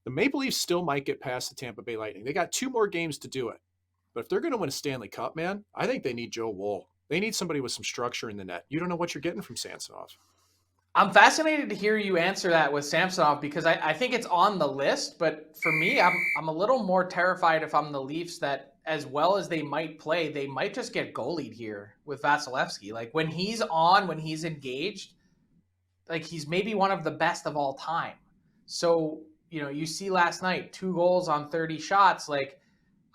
The Maple Leafs still might get past the Tampa Bay Lightning. They got 2 more games to do it. But if they're going to win a Stanley Cup, man, I think they need Joe Wool. They need somebody with some structure in the net. You don't know what you're getting from Sansonov. I'm fascinated to hear you answer that with Samsonov because I think it's on the list, but for me, I'm a little more terrified if I'm the Leafs that as well as they might play, they might just get goalied here with Vasilevsky. Like when he's on, when he's engaged, like he's maybe one of the best of all time. So, you see last night, 2 goals on 30 shots. Like,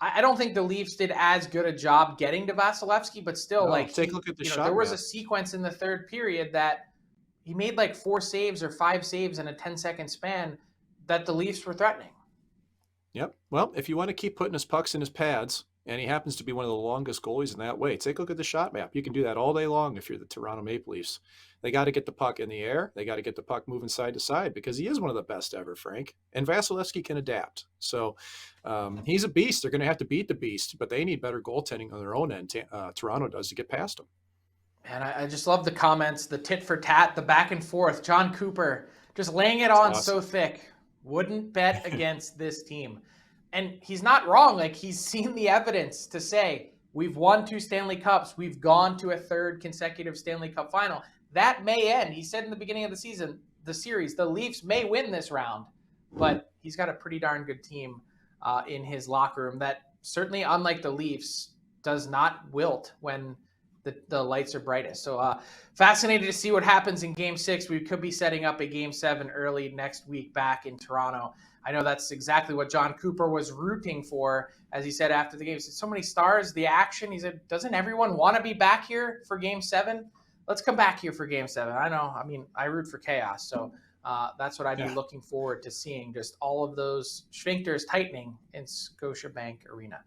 I don't think the Leafs did as good a job getting to Vasilevsky, but still, No, like take a look at the there shot was a map. sequence in the third period that he made like 4 saves or 5 saves in a 10-second span that the Leafs were threatening. Yep. Well, if you want to keep putting his pucks in his pads, and he happens to be one of the longest goalies in that way, take a look at the shot map. You can do that all day long if you're the Toronto Maple Leafs. They got to get the puck in the air. They got to get the puck moving side to side because he is one of the best ever, Frank. And Vasilevsky can adapt. So he's a beast. They're going to have to beat the beast, but they need better goaltending on their own end. Toronto does to get past them. And I just love the comments, the tit for tat, the back and forth. John Cooper just laying it It's on so awesome. thick. Wouldn't bet against this team. And he's not wrong. Like he's seen the evidence to say, we've won 2 Stanley Cups. We've gone to a third consecutive Stanley Cup final. That may end. He said in the beginning of the season, the series, the Leafs may win this round, but he's got a pretty darn good team in his locker room that certainly, unlike the Leafs, does not wilt when the lights are brightest. So fascinated to see what happens in Game 6. We could be setting up a Game 7 early next week back in Toronto. I know that's exactly what John Cooper was rooting for, as he said after the game. He said, so many stars, the action. He said, doesn't everyone want to be back here for Game 7? Let's come back here for Game 7. I know. I mean, I root for chaos. So that's what I'd be Yeah. looking forward to seeing, just all of those sphincters tightening in Scotiabank Arena.